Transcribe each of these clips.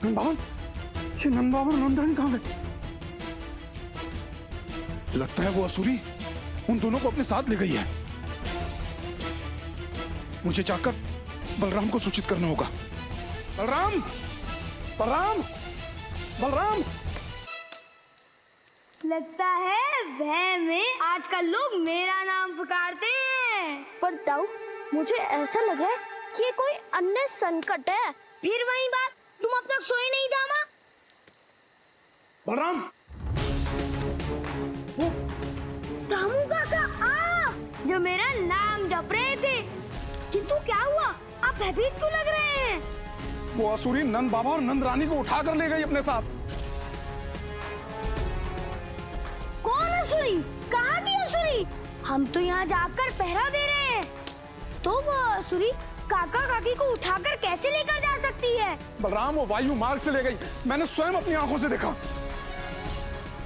नंदबावन, ये नंदबावन और नंदरानी कहाँ गए? लगता है वो असुरी उन दोनों को अपने साथ ले गई है। मुझे जाकर बलराम को सूचित करना होगा। बलराम, बलराम, बलराम। लगता है वह में आजकल लोग मेरा नाम पुकारते हैं। पर ताऊ, मुझे ऐसा लगा है कि ये कोई अन्य संकट है। फिर वही बात, तुम अब तक सोए नहीं था माँ? बलराम, दामू काका आप जो मेरा नाम जप रहे थे, किंतु क्या हुआ? आप भयभीत क्यों लग रहे हैं? वो असुरी नंद बाबा और नंद रानी को उठा कर ले गई अपने साथ। कौन असुरी? कहाँ की असुरी? हम तो यहाँ जाकर पहरा दे रहे हैं। तो वो असुरी काका काकी को उठाकर कैसे लेकर जा सकती है? बलराम, वो वायु मार्ग से ले गई, मैंने स्वयं अपनी आंखों से देखा।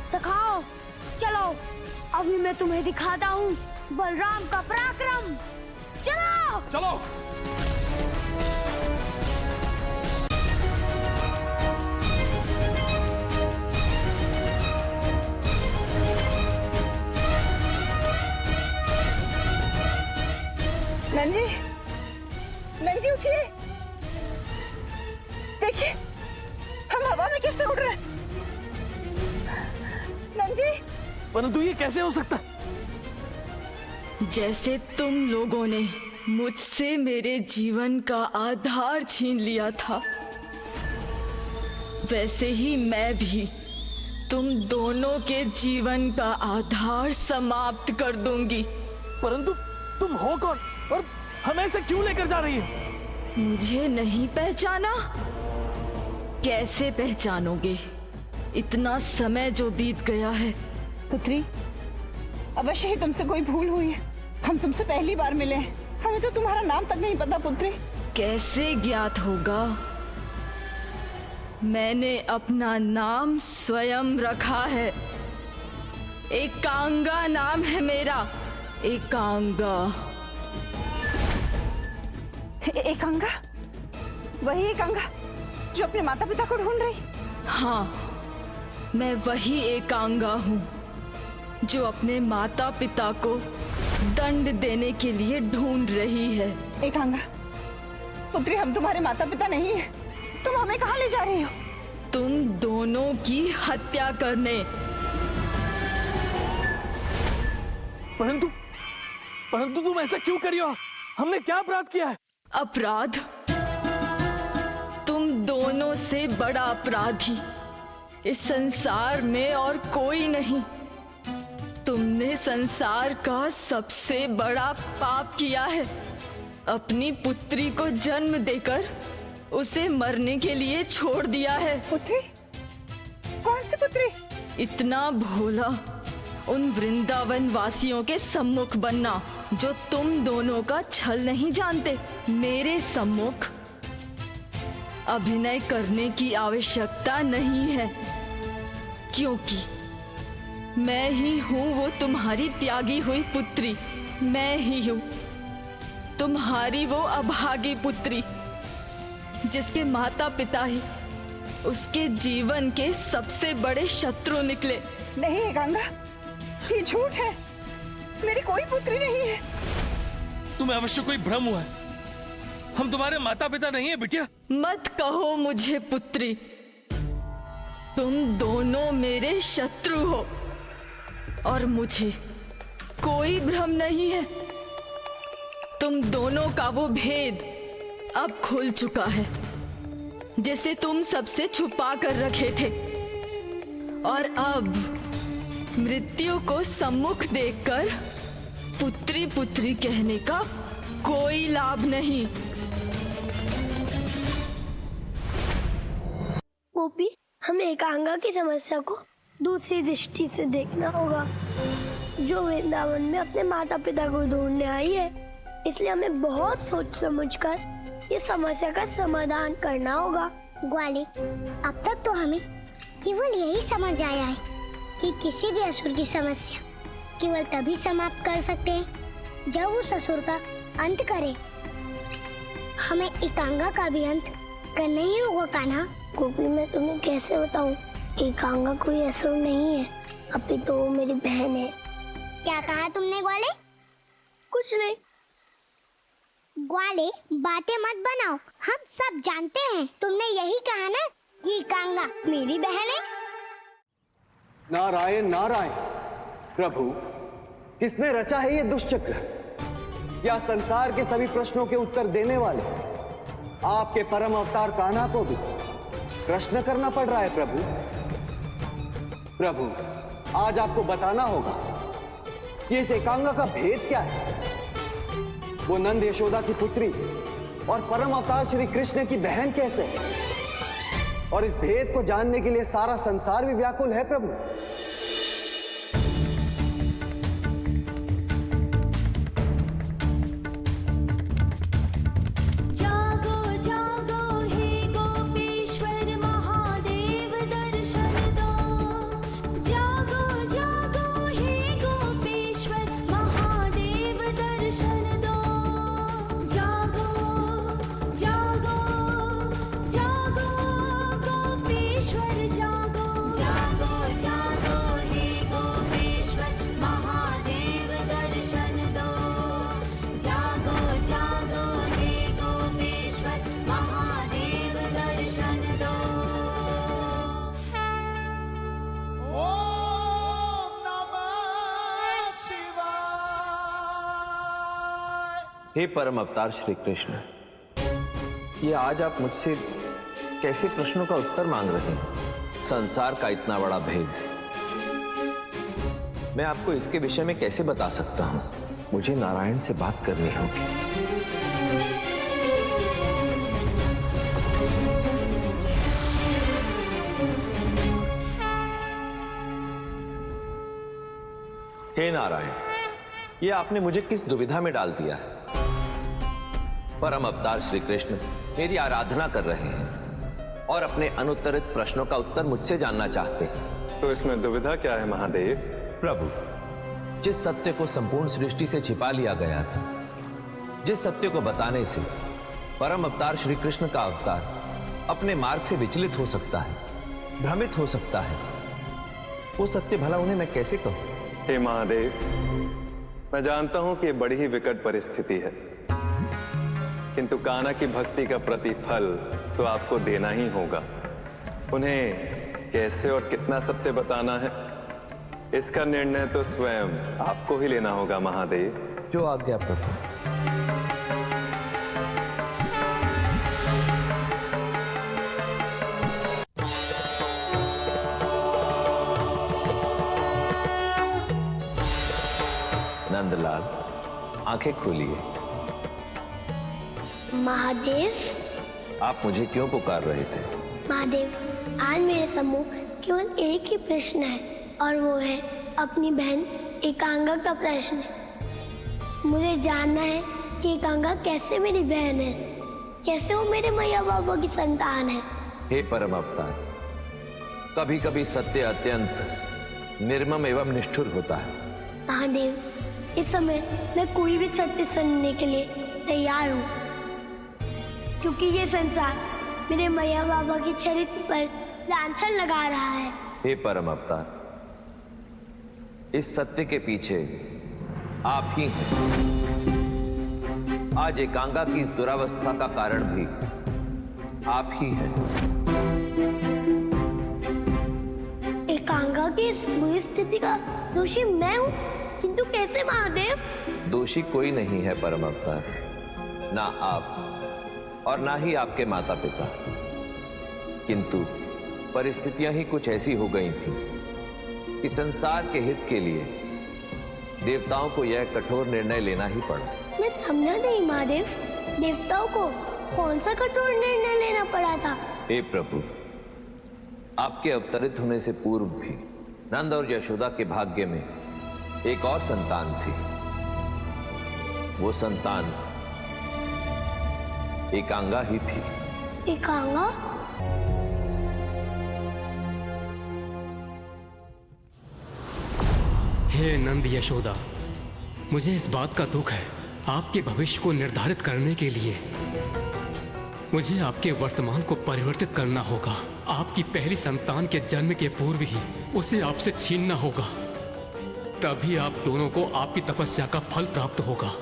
सखाओ, चलो अभी मैं तुम्हें दिखाता हूँ बलराम का पराक्रम। चलो चलो। नंजी, नंजी उठिए, देखिए हम हवा में कैसे उड़ रहे हैं। नंजी, परंतु ये कैसे हो सकता? जैसे तुम लोगों ने मुझसे मेरे जीवन का आधार छीन लिया था, वैसे ही मैं भी तुम दोनों के जीवन का आधार समाप्त कर दूंगी। परंतु तुम हो कौन और हमें ऐसे क्यों लेकर जा रही हो? मुझे नहीं पहचाना? कैसे पहचानोगे? इतना समय जो बीत गया है। पुत्री, अवश्य ही तुमसे कोई भूल हुई है। हम तुमसे पहली बार मिले हैं, हमें तो तुम्हारा नाम तक नहीं पता। पुत्री, कैसे ज्ञात होगा? मैंने अपना नाम स्वयं रखा है। एकांगा नाम है मेरा, एकांगा। एकांगा? वही एकांगा जो अपने माता पिता को ढूंढ रही? हाँ, मैं वही एकांगा हूँ जो अपने माता पिता को दंड देने के लिए ढूंढ रही है। एकांगा, पुत्री, हम तुम्हारे माता पिता नहीं है। तुम हमें कहाँ ले जा रही हो? तुम दोनों की हत्या करने। परंतु परंतु तुम ऐसा क्यों करी हो? हमने क्या अपराध किया है? अपराध? तुम दोनों से बड़ा अपराधी इस संसार में और कोई नहीं। तुमने संसार का सबसे बड़ा पाप किया है। अपनी पुत्री को जन्म देकर उसे मरने के लिए छोड़ दिया है। पुत्री? कौन सी पुत्री? इतना भोला उन वृंदावन वासियों के सम्मुख बनना जो तुम दोनों का छल नहीं जानते। मेरे सम्मुख अभिनय करने की आवश्यकता नहीं है, क्योंकि मैं ही हूं वो तुम्हारी त्यागी हुई पुत्री। मैं ही हूं तुम्हारी वो अभागी पुत्री जिसके माता पिता ही उसके जीवन के सबसे बड़े शत्रु निकले। नहीं एकांगा, ये झूठ है। मेरी कोई पुत्री नहीं है। तुम्हें अवश्य कोई भ्रम हुआ है। हम तुम्हारे माता पिता नहीं है बिटिया। मत कहो मुझे पुत्री, तुम दोनों मेरे शत्रु हो और मुझे कोई भ्रम नहीं है। तुम दोनों का वो भेद अब खुल चुका है जिसे तुम सबसे छुपा कर रखे थे, और अब मृत्यु को सम्मुख देखकर पुत्री पुत्री कहने का कोई लाभ नहीं। गोपी, हमें एकांगा की समस्या को दूसरी दृष्टि से देखना होगा। जो वृंदावन में अपने माता पिता को ढूंढने आई है, इसलिए हमें बहुत सोच समझकर ये समस्या का समाधान करना होगा। ग्वाले, अब तक तो हमें केवल यही समझ आया है कि किसी भी असुर की समस्या केवल तभी समाप्त कर सकते हैं जब उस असुर का अंत करे। हमें एकांगा का भी अंत असुर नहीं होगा कान्हा। गोपी मैं तुम्हें कैसे बताऊं, एकांगा कोई असुर नहीं है, अभी तो वो मेरी बहन है। क्या कहा तुमने ग्वाले? कुछ नहीं। ग्वाले बातें मत बनाओ, हम सब जानते हैं। तुमने यही कहा ना कि कांगा मेरी बहन है। नारायण नारायण। प्रभु, किसने रचा है ये दुष्चक्र? या संसार के सभी प्रश्नों के उत्तर देने वाले आपके परम अवतार कान्हा को भी प्रश्न करना पड़ रहा है? प्रभु, आज आपको बताना होगा कि इस एकांगा का भेद क्या है। वो नंद यशोदा की पुत्री और परम अवतार श्री कृष्ण की बहन कैसे है? और इस भेद को जानने के लिए सारा संसार भी व्याकुल है प्रभु। हे परम अवतार श्री कृष्ण, ये आज आप मुझसे कैसे प्रश्नों का उत्तर मांग रहे हैं? संसार का इतना बड़ा भेद मैं आपको इसके विषय में कैसे बता सकता हूं? मुझे नारायण से बात करनी होगी। हे नारायण, ये आपने मुझे किस दुविधा में डाल दिया है? परम अवतार श्री कृष्ण मेरी आराधना कर रहे हैं और अपने अनुत्तरित प्रश्नों का उत्तर मुझसे जानना चाहते हैं। तो इसमें दुविधा क्या है महादेव? प्रभु, जिस सत्य को संपूर्ण सृष्टि से छिपा लिया गया था, जिस सत्य को बताने से परम अवतार श्री कृष्ण का अवतार अपने मार्ग से विचलित हो सकता है, भ्रमित हो सकता है, वो सत्य भला उन्हें मैं कैसे कहूं? हे महादेव, मैं जानता हूं कि बड़ी ही विकट परिस्थिति है, किंतु कान्हा की भक्ति का प्रतिफल तो आपको देना ही होगा। उन्हें कैसे और कितना सत्य बताना है, इसका निर्णय तो स्वयं आपको ही लेना होगा महादेव। जो आज्ञा प्रभु। नंदलाल, आंखें खोलिए। महादेव, आप मुझे क्यों पुकार रहे थे? महादेव, आज मेरे सम्मुख केवल एक ही प्रश्न है और वो है अपनी बहन एकांगा का प्रश्न। मुझे जानना है कि एकांगा कैसे मेरी बहन है, कैसे वो मेरे मैया बाबा की संतान है। हे परम अवतार, कभी कभी सत्य अत्यंत निर्मम एवं निष्ठुर होता है। महादेव, इस समय मैं कोई भी सत्य सुनने के लिए तैयार हूँ, क्योंकि ये संसार मेरे मैया बाबा के चरित्र पर लांछन लगा रहा है। हे परम अवतार, इस सत्य के पीछे आप ही हैं। आज एकांगा की इस दुरावस्था का कारण भी आप ही हैं। एकांगा की इस बुरी स्थिति का दोषी मैं हूँ, किंतु कैसे महादेव? दोषी कोई नहीं है परम अवतार, ना आप और ना ही आपके माता पिता, किंतु परिस्थितियां ही कुछ ऐसी हो गई थी कि संसार के हित के लिए देवताओं को यह कठोर निर्णय लेना ही पड़ा। मैं समझा नहीं महादेव, देवताओं को कौन सा कठोर निर्णय लेना पड़ा था? हे प्रभु, आपके अवतरित होने से पूर्व भी नंद और यशोदा के भाग्य में एक और संतान थी। वो संतान एकांगा ही थी। एकांगा? हे नंद यशोदा, मुझे इस बात का दुख है। आपके भविष्य को निर्धारित करने के लिए मुझे आपके वर्तमान को परिवर्तित करना होगा। आपकी पहली संतान के जन्म के पूर्व ही उसे आपसे छीनना होगा। तभी आप दोनों को आपकी तपस्या का फल प्राप्त होगा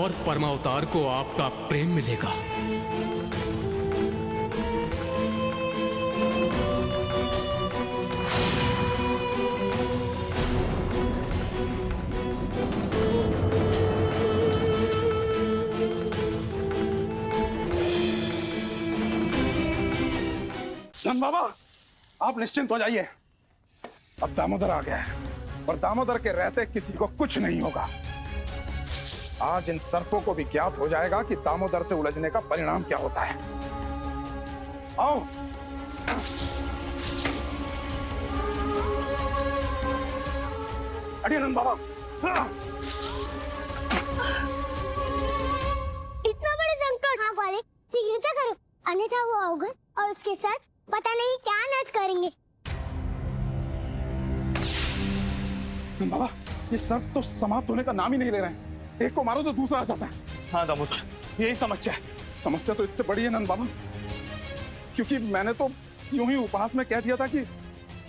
और परमावतार को आपका प्रेम मिलेगा। नंद बाबा, आप निश्चिंत हो जाइए। अब दामोदर आ गया है और दामोदर के रहते किसी को कुछ नहीं होगा। आज इन सर्पों को भी ज्ञात हो जाएगा कि दामोदर से उलझने का परिणाम क्या होता है। आओ। अरे नंद बाबा, इतना बड़ा संकट। हाँ ग्वाले, शीघ्रता करो, अन्यथा वो अवघड़ और उसके सर पता नहीं क्या नच करेंगे। नंद बाबा, ये सर्प तो समाप्त होने का नाम ही नहीं ले रहे हैं। एक को मारो तो दूसरा आ जाता है। हाँ दामोदर, यही समस्या है। समस्या तो इससे बड़ी है नंद बाबा, क्योंकि मैंने तो यूं ही उपहास में कह दिया था कि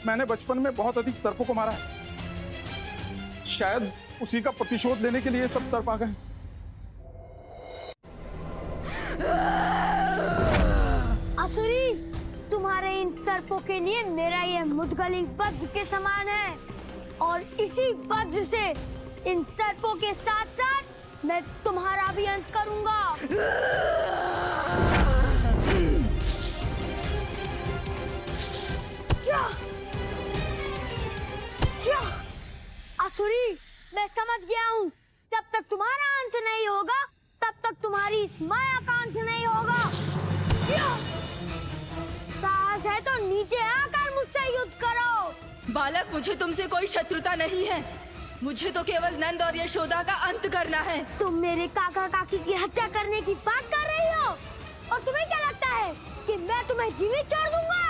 मैंने बचपन में बहुत अधिक सर्पों को मारा है। शायद उसी का प्रतिशोध लेने के लिए सब सर्प आ गए। असुरी, तुम्हारे इन सर्पों के लिए मेरा ये मुद्गली वज्र के समान है और इसी वज्र से इन सर्पों के साथ साथ मैं तुम्हारा भी अंत करूंगा। असुरी, मैं समझ गया हूँ। जब तक तुम्हारा अंत नहीं होगा तब तक तुम्हारी इस माया का अंत नहीं होगा। साहस है तो नीचे आकर मुझसे युद्ध करो। बालक, मुझे तुमसे कोई शत्रुता नहीं है। मुझे तो केवल नंद और यशोदा का अंत करना है। तुम मेरे काका काकी की हत्या करने की बात कर रही हो और तुम्हें क्या लगता है कि मैं तुम्हें जीवित छोड़ दूंगा?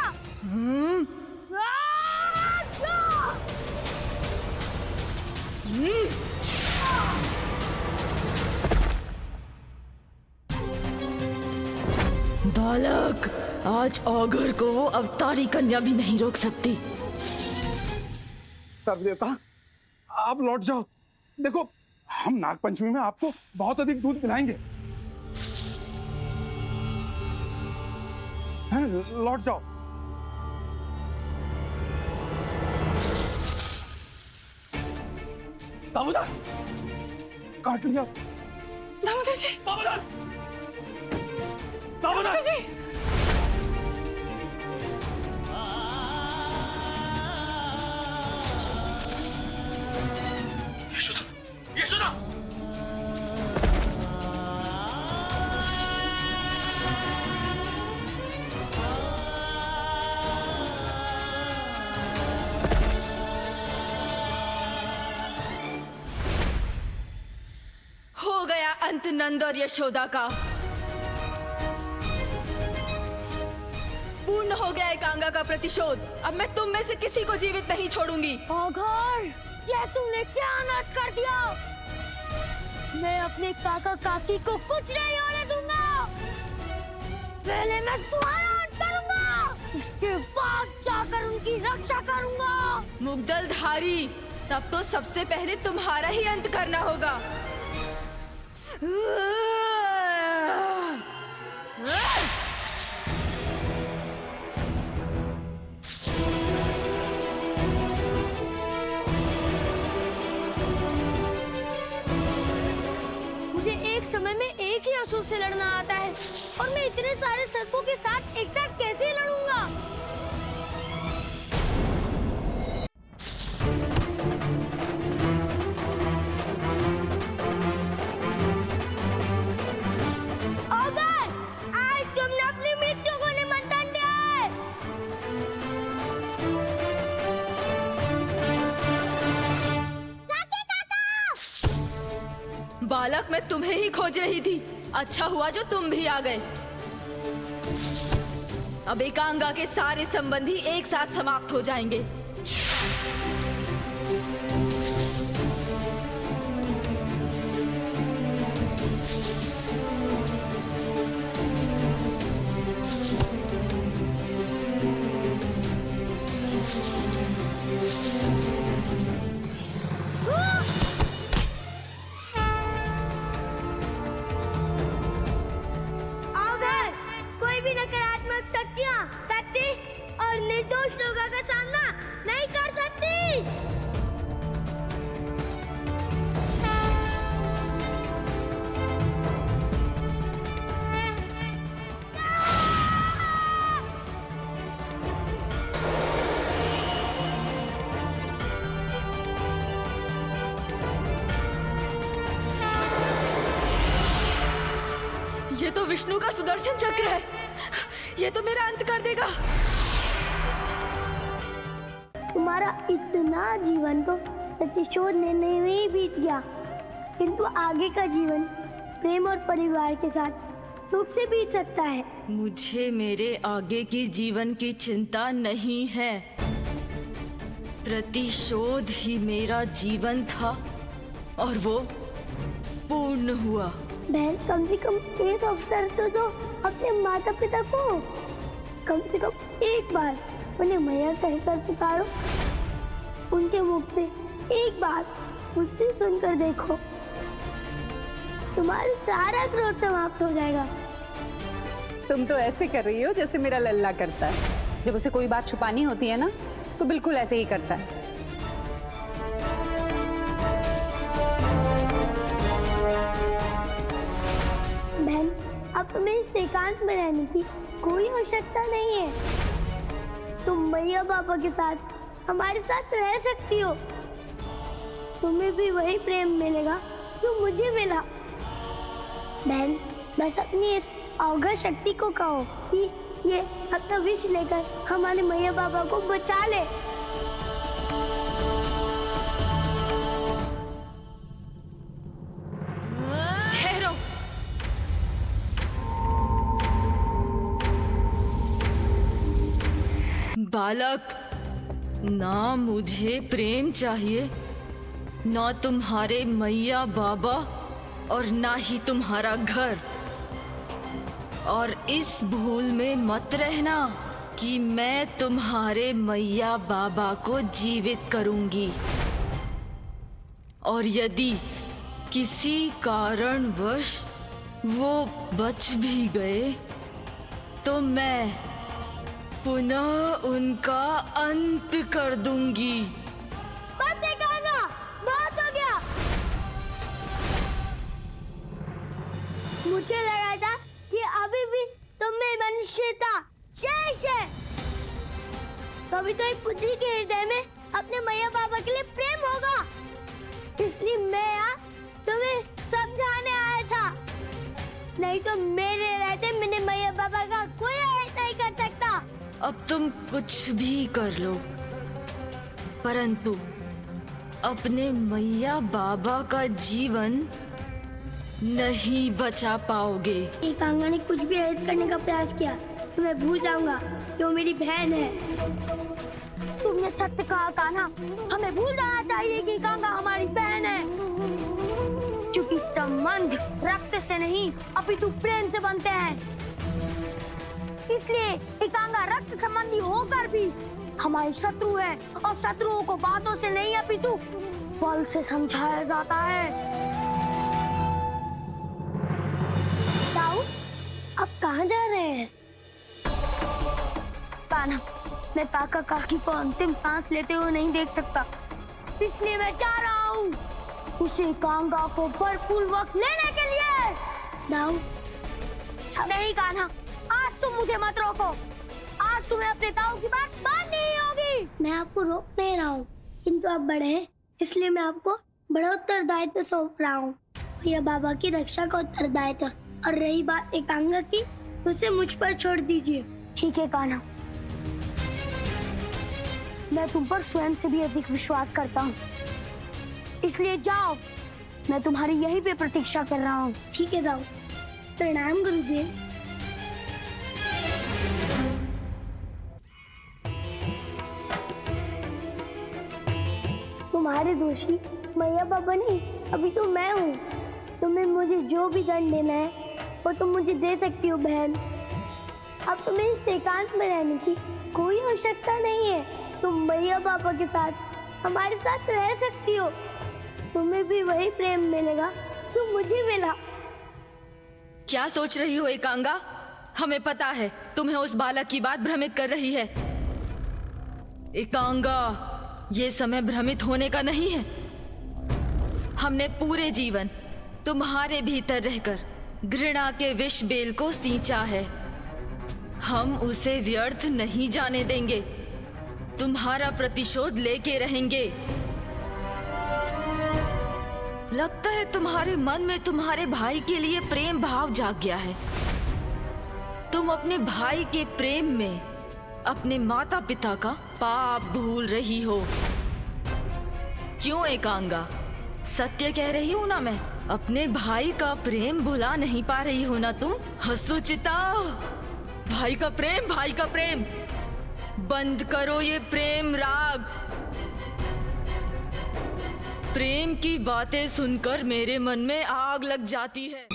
बालक, आज ऑगर को वो अवतारी कन्या भी नहीं रोक सकती। सर्वदेवता, आप लौट जाओ। देखो, हम नागपंचमी में आपको बहुत अधिक दूध पिलाएंगे। लौट जाओ। दामोदर, काट लिया। दामोदर जी, दामोदर, दामोदर जी। यशोदा! हो गया अंत नंद और यशोदा का। पूर्ण हो गया एकांगा का प्रतिशोध। अब मैं तुम में से किसी को जीवित नहीं छोड़ूंगी। ऑगर, ये तुमने क्या अनाथ कर दिया? मैं अपने काका काकी को कुछ नहीं होने दूंगा। पहले मैं तुम्हारा अंत करूंगा, उसके बाद जाकर उनकी रक्षा करूंगा। मुग्दलधारी, तब तो सबसे पहले तुम्हारा ही अंत करना होगा। समय में एक ही असुर से लड़ना आता है और मैं इतने सारे सर्पों के साथ एक साथ कैसे लड़ूंगा? ऑगर, आज तुमने अपनी मृत्यु को निमंत्रण दिया है। बालक, मैं तुम्हें ही खोज रही थी। अच्छा हुआ जो तुम भी आ गए। अब एकांगा के सारे संबंधी एक साथ समाप्त हो जाएंगे। भी नकारात्मक शक्तियाँ सच्चे और निर्दोष लोगों का सामना नहीं कर सकती। ये तो विष्णु का सुदर्शन चक्र है। ये तो मेरा अंत कर देगा। तुम्हारा इतना जीवन तो प्रतिशोध लेने में ही बीत गया, किंतु आगे का जीवन प्रेम और परिवार के साथ सुख से बीत सकता है। मुझे मेरे आगे की जीवन की चिंता नहीं है। प्रतिशोध ही मेरा जीवन था और वो पूर्ण हुआ। बहन, कम से कम एक अवसर तो दो अपने माता पिता को। कम से कम एक बार उन्हें मैया कहकर पुकारो। उनके मुख से एक बार मुझसे सुनकर देखो, तुम्हारा सारा क्रोध समाप्त हो जाएगा। तुम तो ऐसे कर रही हो जैसे मेरा लल्ला करता है। जब उसे कोई बात छुपानी होती है ना, तो बिल्कुल ऐसे ही करता है। बहन, अब तुम्हें इस एकांत में रहने की कोई आवश्यकता नहीं है। तुम मैया बाबा के साथ हमारे साथ रह सकती हो। तुम्हें भी वही प्रेम मिलेगा जो मुझे मिला। बहन, बस अपनी इस अवघड़ शक्ति को कहो कि ये अपना विष लेकर हमारे मैया बाबा को बचा ले। ठहरो। बालक, ना मुझे प्रेम चाहिए, ना तुम्हारे मैया बाबा और ना ही तुम्हारा घर। और इस भूल में मत रहना कि मैं तुम्हारे मैया बाबा को जीवित करूंगी। और यदि किसी कारणवश वो बच भी गए तो मैं पुनः उनका अंत कर दूंगी। बस ये कहना, बहुत हो गया। मुझे लगा था कि अभी भी तुम में मनुष्यता शेष है। कभी तो एक पुत्री के हृदय में अपने मैया बाबा के लिए प्रेम होगा, इसलिए मैं यहाँ तुम्हें समझाने आया था। नहीं तो मेरे रहते मेरे मैया बाबा का कोई ऐसा नहीं कर सकता। अब तुम कुछ भी कर लो, परंतु अपने मैया बाबा का जीवन नहीं बचा पाओगे। एकांगा ने कुछ भी अहित करने का प्रयास किया तो मैं भूल जाऊंगा कि वो मेरी बहन है। तुमने सत्य कहा कान्हा, हमें भूल जाना चाहिए कि एकांगा हमारी बहन है। क्योंकि संबंध रक्त से नहीं अपितु प्रेम से बनते हैं। इसलिए एकांगा रक्त संबंधी होकर भी हमारी शत्रु है, और शत्रुओं को बातों से नहीं अपितु बल से समझाया जाता है। ताऊ, अब कहाँ जा रहे हैं? कान्हा, मैं काका काकी को अंतिम सांस लेते हुए नहीं देख सकता, इसलिए मैं जा रहा हूँ उसे एकांगा को बलपूर्वक लेने के लिए। दाऊ, नहीं कान्हा, आज तुम मुझे मत रोको। आज तुम्हें अपने ताऊ की बात माननी ही होगी। मैं आपको रोक नहीं रहा हूँ, किंतु आप बड़े हैं, इसलिए मैं आपको बड़ा उत्तरदायित्व सौंप रहा हूँ। भैया बाबा की रक्षा का उत्तरदायित्व। और रही बात एकांगा की, उसे मुझ पर छोड़ दीजिए। ठीक है कान्हा, मैं तुम पर स्वयं से भी अधिक विश्वास करता हूँ, इसलिए जाओ, मैं तुम्हारी यहीं पे प्रतीक्षा कर रहा हूँ। ठीक है दाऊ, प्रणाम गुरुदेव। तुम्हारे दोषी मैया बाबा नहीं, अभी तो मैं हूँ। तुम्हें मुझे जो भी दंड देना है वो तुम मुझे दे सकती हो बहन। अब तुम्हें इस एकांत में रहने की कोई आवश्यकता नहीं है। तुम मैया बाबा के साथ हमारे साथ रह सकती हो। तुम्हें भी वही प्रेम मिलेगा जो मुझे मिला। क्या सोच रही हो एकांगा? हमें पता है तुम्हें उस बालक की बात भ्रमित कर रही है। एकांगा, ये समय भ्रमित होने का नहीं है। हमने पूरे जीवन तुम्हारे भीतर रहकर घृणा के विष बेल को सींचा है। हम उसे व्यर्थ नहीं जाने देंगे। तुम्हारा प्रतिशोध लेके रहेंगे। लगता है तुम्हारे मन में तुम्हारे भाई के लिए प्रेम भाव जाग गया है। तुम अपने भाई के प्रेम में अपने माता पिता का पाप भूल रही हो। क्यों एकांगा, सत्य कह रही हूं ना मैं? अपने भाई का प्रेम भुला नहीं पा रही हो ना तुम? सुचिता, भाई का प्रेम, भाई का प्रेम, बंद करो ये प्रेम राग। प्रेम की बातें सुनकर मेरे मन में आग लग जाती है।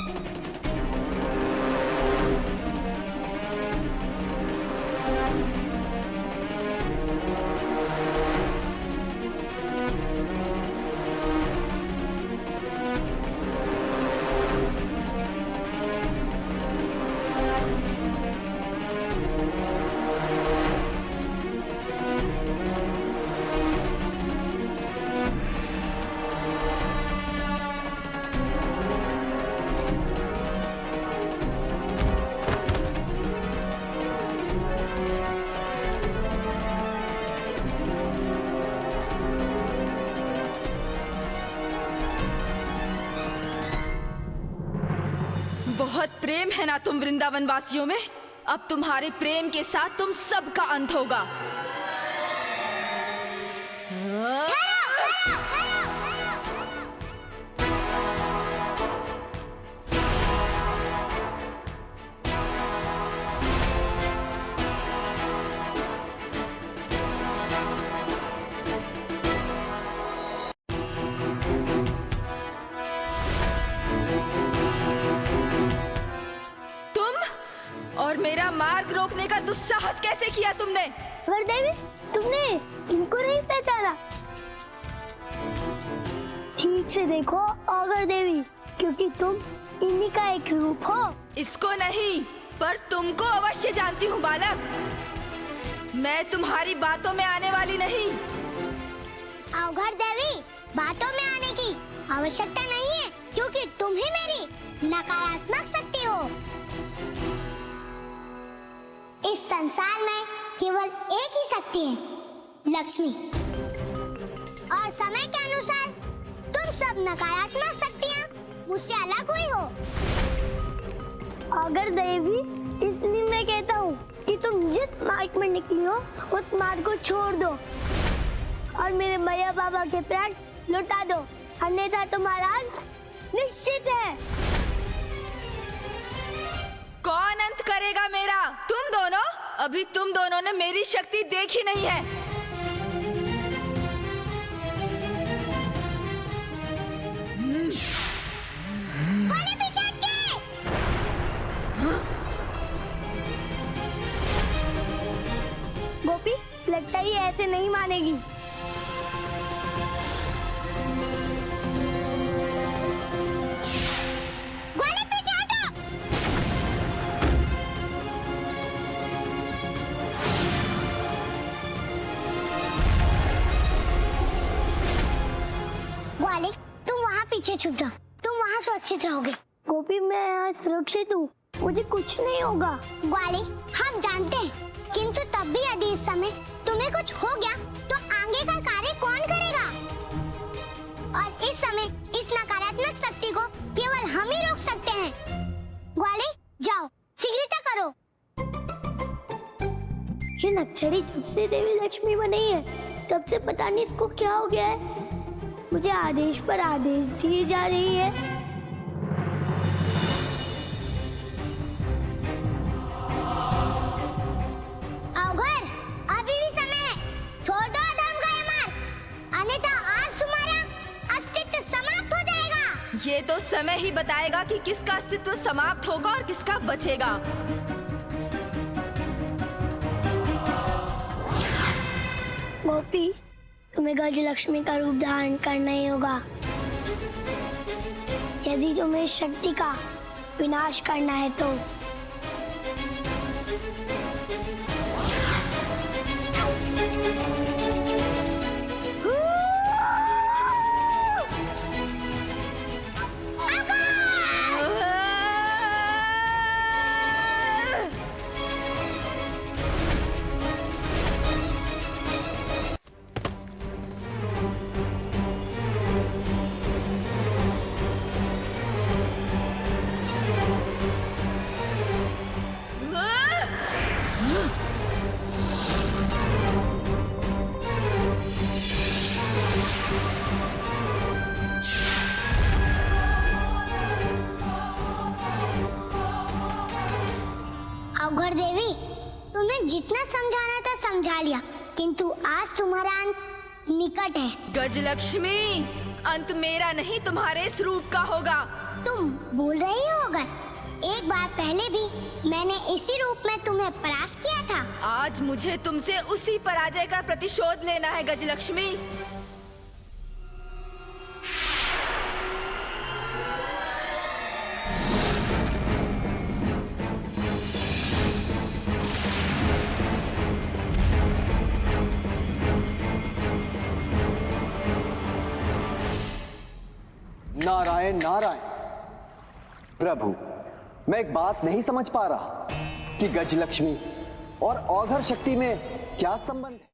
बहुत प्रेम है ना तुम वृंदावन वासियों में? अब तुम्हारे प्रेम के साथ तुम सबका अंत होगा। और मेरा मार्ग रोकने का दुस्साहस कैसे किया तुमने? देवी, तुमने इनको नहीं पहचाना? ठीक से देखो अगर देवी, क्योंकि तुम इन्हीं का एक रूप हो। इसको नहीं, पर तुमको अवश्य जानती हूँ बालक। मैं तुम्हारी बातों में आने वाली नहीं। अवघड़ देवी, बातों में आने की आवश्यकता नहीं है, क्योंकि तुम ही मेरी नकारात्मक शक्ति हो। इस संसार में केवल एक ही शक्ति है, लक्ष्मी। और समय के अनुसार तुम सब नकारात्मक शक्तियाँ मुझसे अलग हुई हो। अगर देवी, इसलिए मैं कहता हूँ कि तुम जिस मार्ग में निकली हो उस मार्ग को छोड़ दो और मेरे भैया बाबा के प्राण लौटा दो, अन्यथा तुम्हारा अंत निश्चित है। कौन अंत करेगा मेरा? तुम दोनों? अभी तुम दोनों ने मेरी शक्ति देखी नहीं है। गोपी, लगता ही ऐसे नहीं मानेगी। ग्वाले, तुम वहाँ पीछे छुप जाओ, तुम वहाँ सुरक्षित रहोगे। गोपी, मैं यहाँ सुरक्षित हूँ, मुझे कुछ नहीं होगा। ग्वाले, हम जानते हैं, किंतु तब भी यदि इस समय तुम्हें कुछ हो गया तो आगे का कार्य कौन करेगा? और इस समय इस नकारात्मक शक्ति को केवल हम ही रोक सकते हैं। ग्वाले, जाओ, शीघ्रता करो। ये नक्सड़ी जब से देवी लक्ष्मी बनी है, तब से पता नहीं इसको क्या हो गया है। मुझे आदेश पर आदेश दिए जा रही है। अवघड़, अभी भी समय है, छोड़ दो अधर्म का ये मार्ग, अन्यथा आज तुम्हारा अस्तित्व समाप्त हो जाएगा। ये तो समय ही बताएगा कि किसका अस्तित्व समाप्त होगा और किसका बचेगा। गोपी, तुम्हें गजलक्ष्मी का रूप धारण करना ही होगा। यदि तुम्हें शक्ति का विनाश करना है तो औघड़ देवी, तुम्हें जितना समझाना था समझा लिया, किंतु आज तुम्हारा अंत निकट है। गजलक्ष्मी, अंत मेरा नहीं तुम्हारे इस रूप का होगा। तुम भूल रही हो औघड़, एक बार पहले भी मैंने इसी रूप में तुम्हें परास्त किया था। आज मुझे तुमसे उसी पराजय का प्रतिशोध लेना है गजलक्ष्मी। नारायण नारायण। प्रभु, मैं एक बात नहीं समझ पा रहा कि गजलक्ष्मी और औघड़ शक्ति में क्या संबंध है।